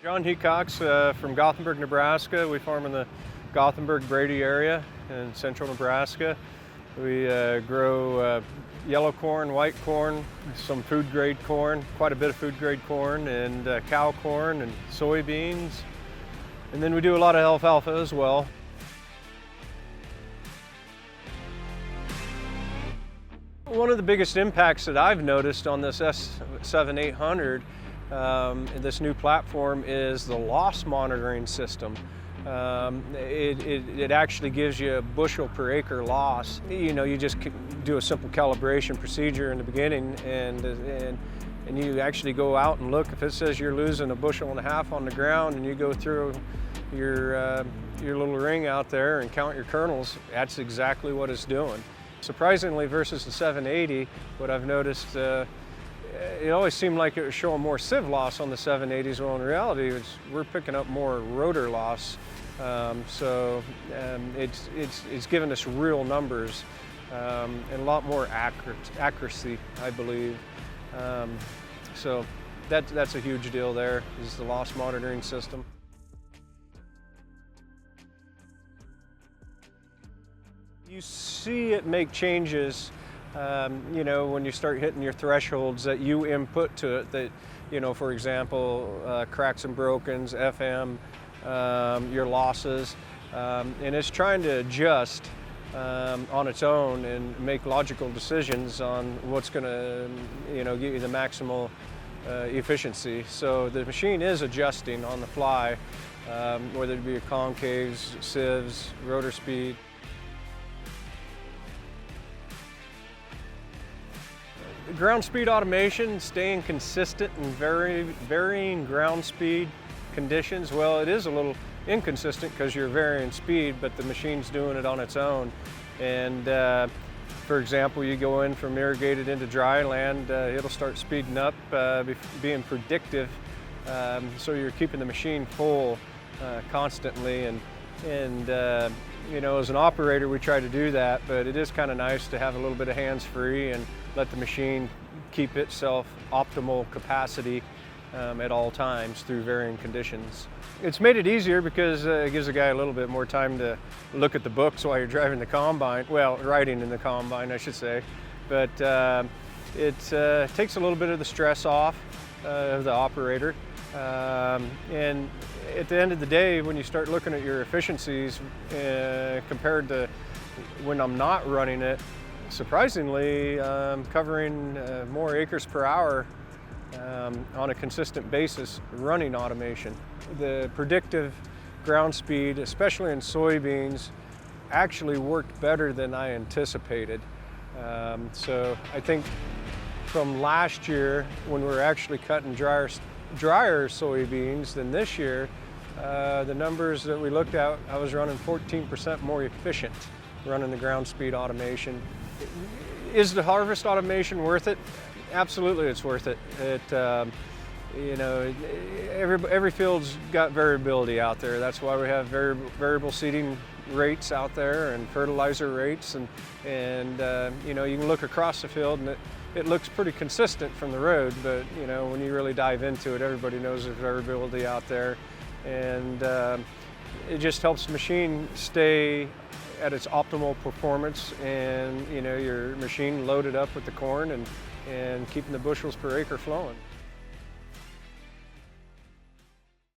John Hecox from Gothenburg, Nebraska. We farm in the Gothenburg-Brady area in central Nebraska. We grow yellow corn, white corn, some food-grade corn, quite a bit of food-grade corn, and cow corn and soybeans. And then we do a lot of alfalfa as well. One of the biggest impacts that I've noticed on this S7800, this new platform, is the loss monitoring system. It actually gives you a bushel per acre loss. You just do a simple calibration procedure in the beginning, and you actually go out and look. If it says you're losing 1.5 bushels on the ground, and you go through your little ring out there and count your kernels, that's exactly what it's doing. Surprisingly, versus the 780, what I've noticed, it always seemed like it was showing more sieve loss on the 780s, well in reality we're picking up more rotor loss. It's given us real numbers and a lot more accuracy, I believe. So that's a huge deal there, is the loss monitoring system. You see it make changes, when you start hitting your thresholds that you input to it, that, for example, cracks and brokens, FM, your losses, and it's trying to adjust on its own and make logical decisions on what's going to, give you the maximal efficiency. So the machine is adjusting on the fly, whether it be concaves, sieves, rotor speed. Ground speed automation, staying consistent in varying ground speed conditions. Well, it is a little inconsistent because you're varying speed, but the machine's doing it on its own. And for example, you go in from irrigated into dry land, it'll start speeding up, being predictive. So you're keeping the machine full constantly. And as an operator, we try to do that, but it is kind of nice to have a little bit of hands-free and let the machine keep itself optimal capacity at all times through varying conditions. It's made it easier because it gives the guy a little bit more time to look at the books while you're driving the combine, well, riding in the combine, I should say. But it takes a little bit of the stress off of the operator. And at the end of the day, when you start looking at your efficiencies compared to when I'm not running it, surprisingly, covering more acres per hour on a consistent basis running automation. The predictive ground speed, especially in soybeans, actually worked better than I anticipated. So I think from last year, when we were actually cutting drier soybeans than this year, the numbers that we looked at, I was running 14% more efficient running the ground speed automation. Is the harvest automation worth it? Absolutely, it's worth it. Every field's got variability out there. That's why we have variable seeding rates out there and fertilizer rates, and you can look across the field and it looks pretty consistent from the road, but when you really dive into it, everybody knows there's variability out there, and it just helps the machine stay at its optimal performance, and your machine loaded up with the corn and keeping the bushels per acre flowing.